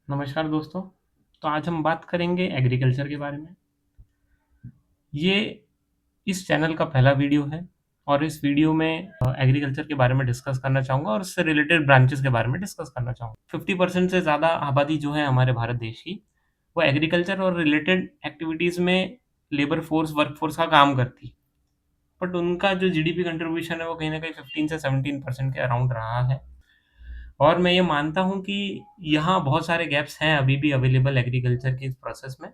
नमस्कार दोस्तों। तो आज हम बात करेंगे एग्रीकल्चर के बारे में। ये इस चैनल का पहला वीडियो है और इस वीडियो में एग्रीकल्चर के बारे में डिस्कस करना चाहूँगा और उससे रिलेटेड ब्रांचेस के बारे में डिस्कस करना चाहूँगा। 50% से ज़्यादा आबादी जो है हमारे भारत देश की, वो एग्रीकल्चर और रिलेटेड एक्टिविटीज़ में लेबर फोर्स, वर्कफोर्स का काम करती है। बट उनका जो जीडीपी कंट्रीब्यूशन है वो कहीं न कहीं 15 से 17% के अराउंड रहा है। और मैं ये मानता हूँ कि यहाँ बहुत सारे गैप्स हैं अभी भी अवेलेबल एग्रीकल्चर के इस प्रोसेस में।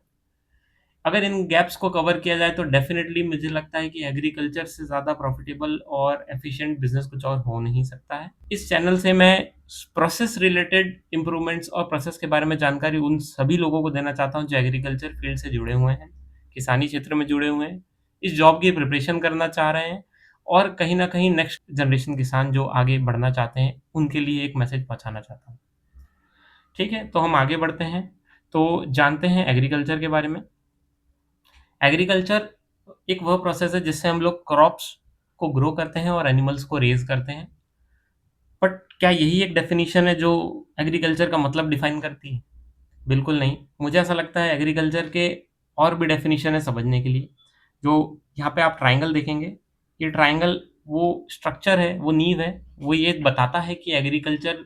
अगर इन गैप्स को कवर किया जाए तो डेफ़िनेटली मुझे लगता है कि एग्रीकल्चर से ज़्यादा प्रॉफ़िटेबल और एफ़िशिएंट बिज़नेस कुछ और हो नहीं सकता है। इस चैनल से मैं प्रोसेस रिलेटेड इम्प्रूवमेंट्स और प्रोसेस के बारे में जानकारी उन सभी लोगों को देना चाहता हूँ जो एग्रीकल्चर फ़ील्ड से जुड़े हुए हैं, किसानी क्षेत्र में जुड़े हुए हैं, इस जॉब की प्रिपरेशन करना चाह रहे हैं और कहीं न कहीं नेक्स्ट जनरेशन किसान जो आगे बढ़ना चाहते हैं, उनके लिए एक मैसेज पहुँचाना चाहता हूँ। ठीक है, तो हम आगे बढ़ते हैं। तो जानते हैं एग्रीकल्चर के बारे में। एग्रीकल्चर एक वह प्रोसेस है जिससे हम लोग क्रॉप्स को ग्रो करते हैं और एनिमल्स को रेज़ करते हैं। बट क्या यही एक डेफ़िनिशन है जो एग्रीकल्चर का मतलब डिफ़ाइन करती है? बिल्कुल नहीं। मुझे ऐसा लगता है एग्रीकल्चर के और भी डेफ़िनिशन है समझने के लिए। जो यहाँ पे आप ट्रायंगल देखेंगे, ये ट्रायंगल वो स्ट्रक्चर है, वो नींव है, वो ये बताता है कि एग्रीकल्चर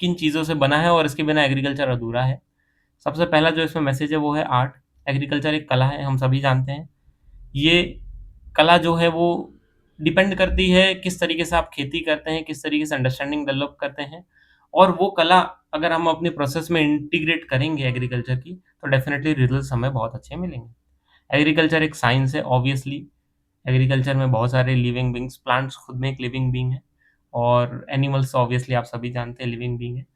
किन चीज़ों से बना है और इसके बिना एग्रीकल्चर अधूरा है। सबसे पहला जो इसमें मैसेज है वो है आर्ट। एग्रीकल्चर एक कला है, हम सभी जानते हैं। ये कला जो है वो डिपेंड करती है किस तरीके से आप खेती करते हैं, किस तरीके से अंडरस्टैंडिंग डेवलप करते हैं और वो कला अगर हम अपने प्रोसेस में इंटीग्रेट करेंगे एग्रीकल्चर की, तो डेफ़िनेटली रिज़ल्ट्स हमें बहुत अच्छे मिलेंगे। एग्रीकल्चर एक साइंस है ऑब्वियसली। एग्रीकल्चर में बहुत सारे लिविंग बीइंग्स, प्लांट्स खुद में एक लिविंग बीइंग है और एनिमल्स ऑब्वियसली आप सभी जानते हैं लिविंग बीइंग है।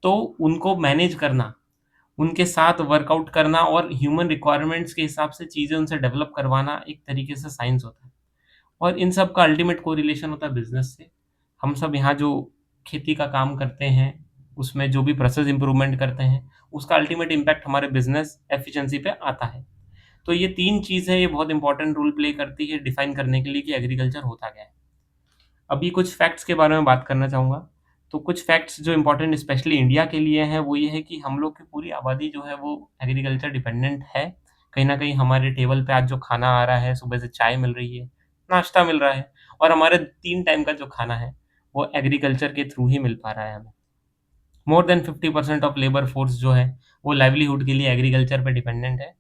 तो उनको मैनेज करना, उनके साथ वर्कआउट करना और ह्यूमन रिक्वायरमेंट्स के हिसाब से चीज़ें उनसे डेवलप करवाना एक तरीके से साइंस होता है। और इन सब का अल्टीमेट कोरिलेशन होता है बिज़नेस से। हम सब यहाँ जो खेती का काम करते हैं, उसमें जो भी प्रोसेस इम्प्रूवमेंट करते हैं, उसका अल्टीमेट इम्पैक्ट हमारे बिज़नेस एफिशिएंसी पे आता है। तो ये 3 चीज़ है, ये बहुत इम्पोर्टेंट रोल प्ले करती है डिफाइन करने के लिए कि एग्रीकल्चर होता क्या है। अभी कुछ फैक्ट्स के बारे में बात करना चाहूँगा। तो कुछ फैक्ट्स जो इम्पोर्टेंट स्पेशली इंडिया के लिए हैं, वो ये है कि हम लोग की पूरी आबादी जो है वो एग्रीकल्चर डिपेंडेंट है। कहीं न कहीं हमारे टेबल पे आज जो खाना आ रहा है, सुबह से चाय मिल रही है, नाश्ता मिल रहा है और हमारे 3 टाइम का जो खाना है, वो एग्रीकल्चर के थ्रू ही मिल पा रहा है हमें। More than 50% of labour force जो है, वो लाइवलीहुड के लिए एग्रीकल्चर पे डिपेंडेंट है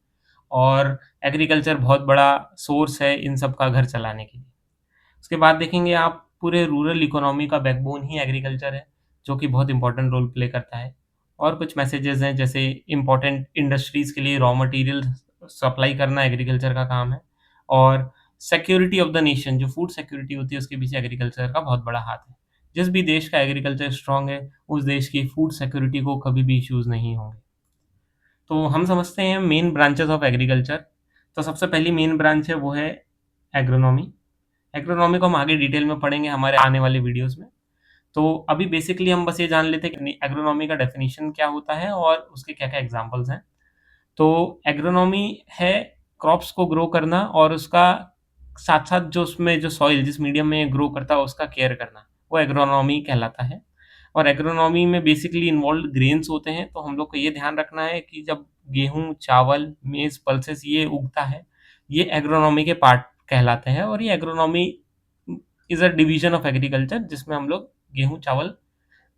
और एग्रीकल्चर बहुत बड़ा सोर्स है इन सब का घर चलाने के लिए। उसके बाद देखेंगे आप पूरे रूरल इकोनॉमी का बैकबोन ही एग्रीकल्चर है, जो कि बहुत इम्पोर्टेंट रोल प्ले करता है। और कुछ मैसेजेज़ हैं जैसे इम्पोर्टेंट इंडस्ट्रीज़ के लिए रॉ मटेरियल सप्लाई करना एग्रीकल्चर का काम है और सिक्योरिटी ऑफ द नेशन जो फूड सिक्योरिटी होती है उसके पीछे एग्रीकल्चर का बहुत बड़ा हाथ है। जिस भी देश का एग्रीकल्चर स्ट्रॉन्ग है, उस देश की फूड सिक्योरिटी को कभी भी इश्यूज़ नहीं होंगे। तो हम समझते हैं मेन ब्रांचेज़ ऑफ एग्रीकल्चर। तो सबसे पहली मेन ब्रांच है वो है एग्रोनॉमी। एग्रोनॉमी को हम आगे डिटेल में पढ़ेंगे हमारे आने वाले वीडियोज़ में। तो अभी बेसिकली हम बस ये जान लेते हैं कि एग्रोनॉमी का डेफ़िनिशन क्या होता है और उसके क्या-क्या एग्ज़ाम्पल्स हैं। तो एग्रोनॉमी है क्रॉप्स को ग्रो करना और उसका साथ-साथ जो उसमें जो सॉइल जिस मीडियम में ग्रो करता है उसका केयर करना, वो एग्रोनॉमी कहलाता है। और एग्रोनॉमी में बेसिकली इन्वॉल्व्ड ग्रेन्स होते हैं, तो हम लोग को ये ध्यान रखना है कि जब गेहूँ, चावल, मेज़, पल्सेस ये उगता है, ये एग्रोनॉमी के पार्ट कहलाते हैं और ये agronomy is a division of agriculture जिसमें हम लोग गेहूँ, चावल,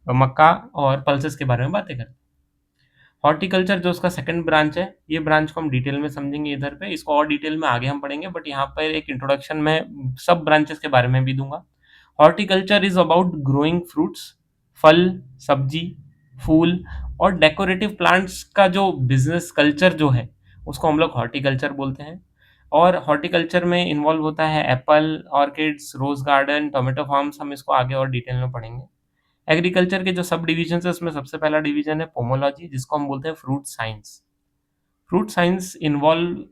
मक्का और पल्सेस के बारे में बातें करते हैं। हॉर्टिकल्चर जो उसका सेकंड ब्रांच है, ये ब्रांच को हम डिटेल में समझेंगे इधर पे, इसको और डिटेल में आगे हम पढ़ेंगे बट यहाँ पर एक इंट्रोडक्शन मैं सब ब्रांचेस के बारे में भी दूँगा। Horticulture is about growing fruits, फल, सब्जी, फूल और डेकोरेटिव प्लांट्स का जो बिज़नेस कल्चर जो है, उसको हम लोग हॉर्टिकल्चर बोलते हैं। और हॉर्टिकल्चर में इन्वॉल्व होता है apple, orchards, rose garden, tomato farms, हम इसको आगे और डिटेल में पढ़ेंगे। एग्रीकल्चर के जो सब डिविजन्स है उसमें सबसे पहला डिवीजन है पोमोलॉजी जिसको हम बोलते हैं fruit science. Fruit science involve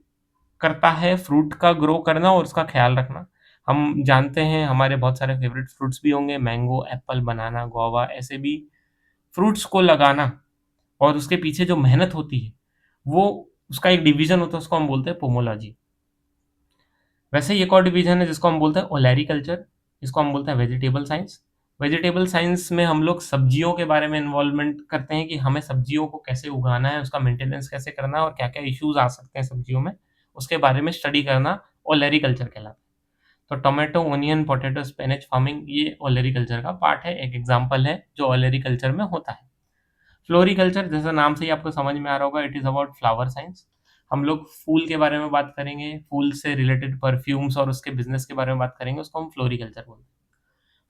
करता है फ्रूट का ग्रो करना और उसका ख्याल रखना। हम जानते हैं हमारे बहुत सारे फेवरेट फ्रूट्स भी होंगे मैंगो, एप्पल, बनाना, गुआवा ऐसे भी फ्रूट्स को लगाना और उसके पीछे जो मेहनत होती है, वो उसका एक डिवीजन होता है उसको हम बोलते हैं पोमोलॉजी। वैसे ही एक और डिवीजन है जिसको हम बोलते हैं ओलेरीकल्चर, इसको हम बोलते हैं वेजिटेबल साइंस। वेजिटेबल साइंस में हम लोग सब्जियों के बारे में इन्वॉल्वमेंट करते हैं कि हमें सब्जियों को कैसे उगाना है, उसका मेंटेनेंस कैसे करना है और क्या-क्या इश्यूज़ आ सकते हैं सब्जियों में, उसके बारे में स्टडी करना ओलेरीकल्चर कहलाता है। तो tomato, onion, potato, spinach farming ये ओलेरीकल्चर का पार्ट है, एक एग्ज़ाम्पल है जो ओलेरीकल्चर में होता है। फ्लोरीकल्चर जैसा नाम से ही आपको समझ में आ रहा होगा, it is about flower science. हम लोग फूल के बारे में बात करेंगे, फूल से रिलेटेड परफ्यूम्स और उसके बिज़नेस के बारे में बात करेंगे, उसको हम फ्लोरीकल्चर बोलते हैं।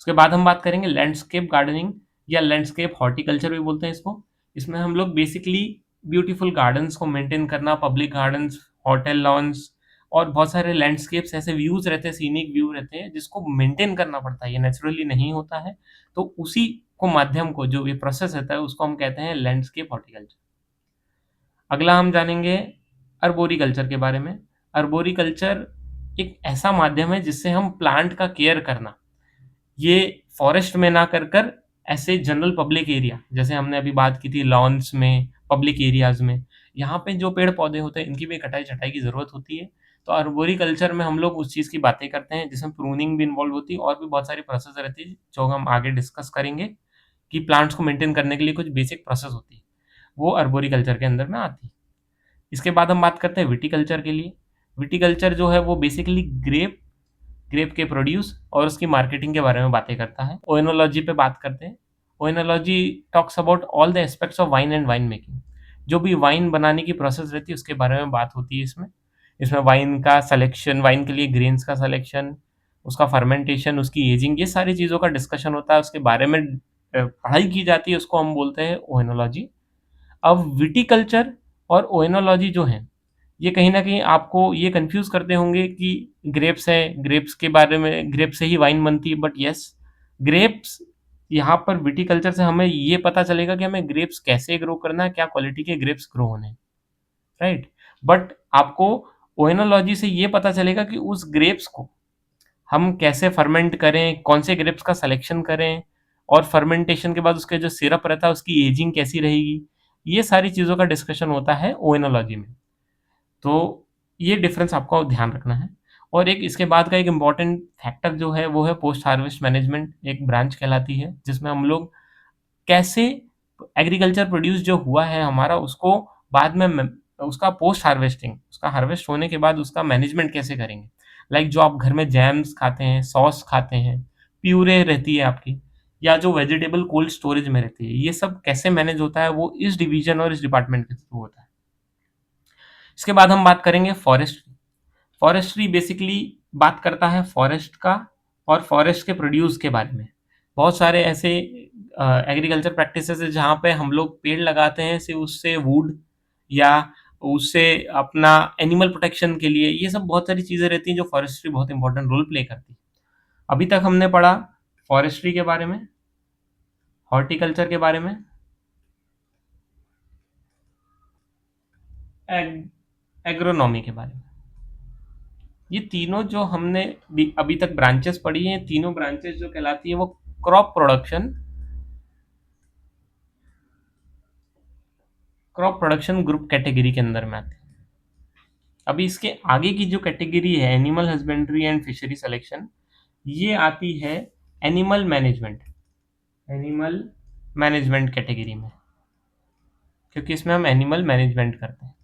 उसके बाद हम बात करेंगे लैंडस्केप गार्डनिंग या लैंडस्केप हॉर्टिकल्चर भी बोलते हैं इसको। इसमें हम लोग बेसिकली ब्यूटीफुल गार्डन्स को मेंटेन करना, पब्लिक गार्डन्स, होटल लॉन्स और बहुत सारे लैंडस्केप्स ऐसे व्यूज़ रहते हैं, सीनिक व्यू रहते हैं जिसको मेंटेन करना पड़ता है, ये नेचुरली नहीं होता है। तो उसी को माध्यम को जो ये प्रोसेस रहता है उसको हम कहते हैं लैंडस्केप हॉर्टिकल्चर। अगला हम जानेंगे अर्बोरिकल्चर के बारे में। अर्बोरिकल्चर एक ऐसा माध्यम है जिससे हम प्लांट का केयर करना, ये फॉरेस्ट में ना कर ऐसे जनरल पब्लिक एरिया जैसे हमने अभी बात की थी लॉन्स में, पब्लिक एरियाज़ में, यहाँ पे जो पेड़-पौधे होते हैं इनकी भी कटाई-छँटाई की ज़रूरत होती है। तो अर्बोरिकल्चर में हम लोग उस चीज़ की बातें करते हैं जिसमें प्रूनिंग भी इन्वॉल्व होती है और भी बहुत सारी प्रोसेस रहती है जो हम आगे डिस्कस करेंगे कि प्लांट्स को मेंटेन करने के लिए कुछ बेसिक प्रोसेस होती है। वो अर्बोरिकल्चर के अंदर में आती है। इसके बाद हम बात करते हैं विटीकल्चर के लिए। विटीकल्चर जो है वो बेसिकली ग्रेप ग्रेप के प्रोड्यूस और उसकी मार्केटिंग के बारे में बातें करता है। ओएनोलॉजी पे बात करते हैं। Oenology talks about all the aspects of wine and wine making. जो भी वाइन बनाने की प्रोसेस रहती है उसके बारे में बात होती है इसमें। इसमें वाइन का सिलेक्शन, वाइन के लिए ग्रेन्स का सिलेक्शन, उसका फर्मेंटेशन, उसकी एजिंग, ये सारी चीज़ों का डिस्कशन होता है, उसके बारे में पढ़ाई की जाती है, उसको हम बोलते हैं ओएनोलॉजी। अब विटीकल्चर और ओएनोलॉजी जो है, ये कहीं न कहीं आपको ये कन्फ्यूज़ करते होंगे कि ग्रेप्स है, ग्रेप्स के बारे में ग्रेप से ही वाइन बनती है, बट येस, ग्रेप्स यहाँ पर विटीकल्चर से हमें ये पता चलेगा कि हमें ग्रेप्स कैसे ग्रो करना है, क्या क्वालिटी के ग्रेप्स ग्रो होने हैं, राइट? बट आपको ओएनोलॉजी से ये पता चलेगा कि उस ग्रेप्स को हम कैसे फर्मेंट करें, कौन से ग्रेप्स का सिलेक्शन करें और फर्मेंटेशन के बाद उसका जो सिरप रहता है उसकी एजिंग कैसी रहेगी, ये सारी चीज़ों का डिस्कशन होता है ओएनोलॉजी में। तो ये डिफरेंस आपको ध्यान रखना है। और एक इसके बाद का एक इम्पोर्टेंट फैक्टर जो है वो है पोस्ट हार्वेस्ट मैनेजमेंट, एक ब्रांच कहलाती है जिसमें हम लोग कैसे एग्रीकल्चर प्रोड्यूस जो हुआ है हमारा उसको बाद में उसका पोस्ट हार्वेस्टिंग, उसका हार्वेस्ट होने के बाद उसका मैनेजमेंट कैसे करेंगे। लाइक जो आप घर में जैम्स खाते हैं, सॉस खाते हैं, प्यूरे रहती है आपकी, या जो वेजिटेबल कोल्ड स्टोरेज में रहती है, ये सब कैसे मैनेज होता है वो इस डिवीजन और इस डिपार्टमेंट के थ्रू होता है। इसके बाद हम बात करेंगे फॉरेस्ट्री। फॉरेस्ट्री बेसिकली बात करता है फॉरेस्ट का और फॉरेस्ट के प्रोड्यूस के बारे में। बहुत सारे ऐसे एग्रीकल्चर प्रैक्टिसेज़ हैं जहाँ पे हम लोग पेड़ लगाते हैं सिर्फ़ उससे वुड या उससे अपना एनिमल प्रोटेक्शन के लिए, ये सब बहुत सारी चीज़ें रहती हैं जो फॉरेस्ट्री बहुत इम्पोर्टेंट रोल प्ले करती है। अभी तक हमने पढ़ा फॉरेस्ट्री के बारे में, हॉर्टिकल्चर के बारे में, एग एग्रोनॉमी के बारे में। ये तीनों जो हमने अभी तक ब्रांचेस पढ़ी हैं, तीनों ब्रांचेस जो कहलाती है वो क्रॉप प्रोडक्शन ग्रुप कैटेगरी के अंदर में आती है। अभी इसके आगे की जो कैटेगरी है animal husbandry and fishery selection, ये आती है animal management, animal management category में, क्योंकि इसमें हम एनिमल मैनेजमेंट करते हैं।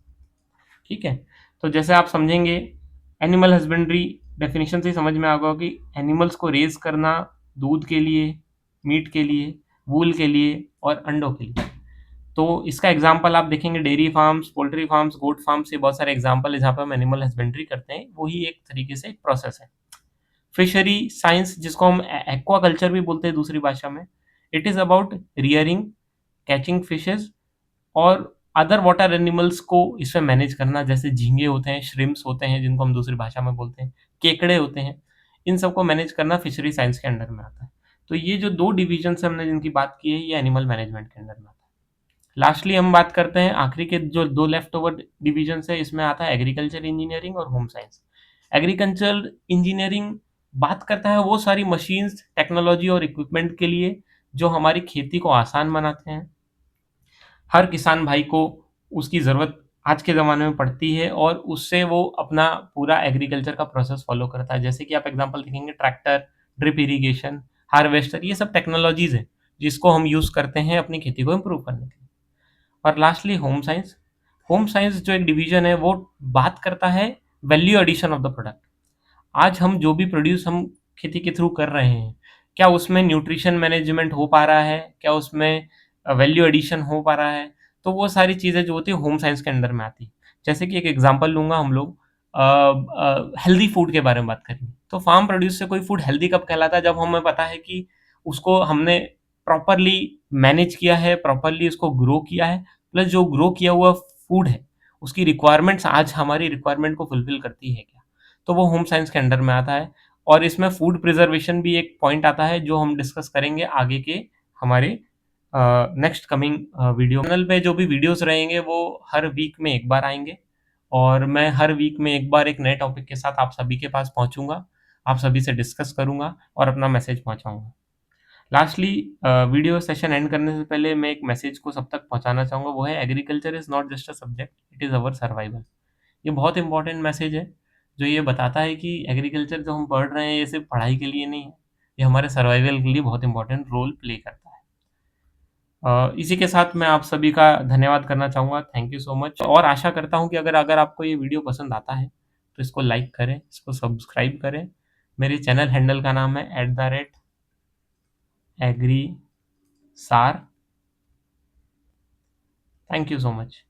ठीक है? तो जैसे आप समझेंगे, एनिमल हस्बेंड्री डेफिनेशन से ही समझ में आ गया कि एनिमल्स को रेज़ करना दूध के लिए, मीट के लिए, वूल के लिए और अंडों के लिए। तो इसका एग्ज़ाम्पल आप देखेंगे डेयरी फार्म्स, पोल्ट्री फार्म्स, गोट फार्म्स, ये बहुत सारे एग्ज़ाम्पल है जहाँ पे हम एनिमल हस्बेंड्री करते हैं, वही एक तरीके से एक प्रोसेस है। फिशरी साइंस जिसको हम एक्वाकल्चर भी बोलते हैं दूसरी भाषा में, it is about rearing, catching fishes और अदर वाटर एनिमल्स को इसमें मैनेज करना, जैसे झींगे होते हैं, श्रिम्प्स होते हैं जिनको हम दूसरी भाषा में बोलते हैं, केकड़े होते हैं, इन सबको मैनेज करना फिशरी साइंस के अंडर में आता है। तो ये जो 2 डिविज़न्स हमने जिनकी बात की है, ये एनिमल मैनेजमेंट के अंडर में आता है। लास्टली हम बात करते हैं आखिरी के जो 2 लेफ्ट ओवर डिविज़न्स है, इसमें आता है एग्रीकल्चर इंजीनियरिंग और होम साइंस। एग्रीकल्चर इंजीनियरिंग बात करता है वो सारी मशीन्स, टेक्नोलॉजी और इक्विपमेंट के लिए जो हमारी खेती को आसान बनाते हैं। हर किसान भाई को उसकी ज़रूरत आज के ज़माने में पड़ती है और उससे वो अपना पूरा एग्रीकल्चर का प्रोसेस फ़ॉलो करता है। जैसे कि आप एग्ज़ाम्पल देखेंगे ट्रैक्टर, ड्रिप इरिगेशन, हार्वेस्टर, ये सब टेक्नोलॉजीज़ हैं, जिसको हम यूज़ करते हैं अपनी खेती को इम्प्रूव करने के लिए। और lastly home science. Home science जो एक डिवीज़न है, वो बात करता है value addition of the product. आज हम जो भी प्रोड्यूस हम खेती के थ्रू कर रहे हैं, क्या उसमें न्यूट्रिशन मैनेजमेंट हो पा रहा है? क्या उसमें वैल्यू एडिशन हो पा रहा है? तो वो सारी चीज़ें जो होती है होम साइंस के अंडर में आती है। जैसे कि एक एग्ज़ाम्पल लूँगा हम लोग, हेल्दी फूड के बारे में बात करेंगे। तो फार्म प्रोड्यूस से कोई फूड हेल्दी कब कहलाता है? जब हमें पता है कि उसको हमने प्रॉपरली मैनेज किया है, प्रॉपरली उसको ग्रो किया है, प्लस जो ग्रो किया हुआ फूड है, उसकी रिक्वायरमेंट्स आज हमारी रिक्वायरमेंट को फुलफ़िल करती है क्या? तो वो होम साइंस के अंडर में आता है। और इसमें फूड प्रिजर्वेशन भी एक पॉइंट आता है, जो हम डिस्कस करेंगे आगे के हमारे नेक्स्ट कमिंग वीडियो। चैनल पे जो भी वीडियोस रहेंगे वो हर वीक में एक बार आएंगे, और मैं हर वीक में एक बार एक नए टॉपिक के साथ आप सभी के पास पहुंचूंगा, आप सभी से डिस्कस करूंगा और अपना मैसेज पहुंचाऊंगा। लास्टली, वीडियो सेशन एंड करने से पहले मैं एक मैसेज को सब तक पहुंचाना चाहूंगा, वो है agriculture is not just a subject, it is our survival. ये बहुत इंपॉर्टेंट मैसेज है, जो ये बताता है कि एग्रीकल्चर जो हम पढ़ रहे हैं, ये सिर्फ पढ़ाई के लिए नहीं है, ये हमारे सर्वाइवल के लिए बहुत इंपॉर्टेंट रोल प्ले करता है। इसी के साथ मैं आप सभी का धन्यवाद करना चाहूँगा, थैंक यू सो मच। और आशा करता हूँ कि अगर अगर आपको ये वीडियो पसंद आता है, तो इसको लाइक करें, इसको सब्सक्राइब करें। मेरे चैनल हैंडल का नाम है @agriSar। Thank you so much.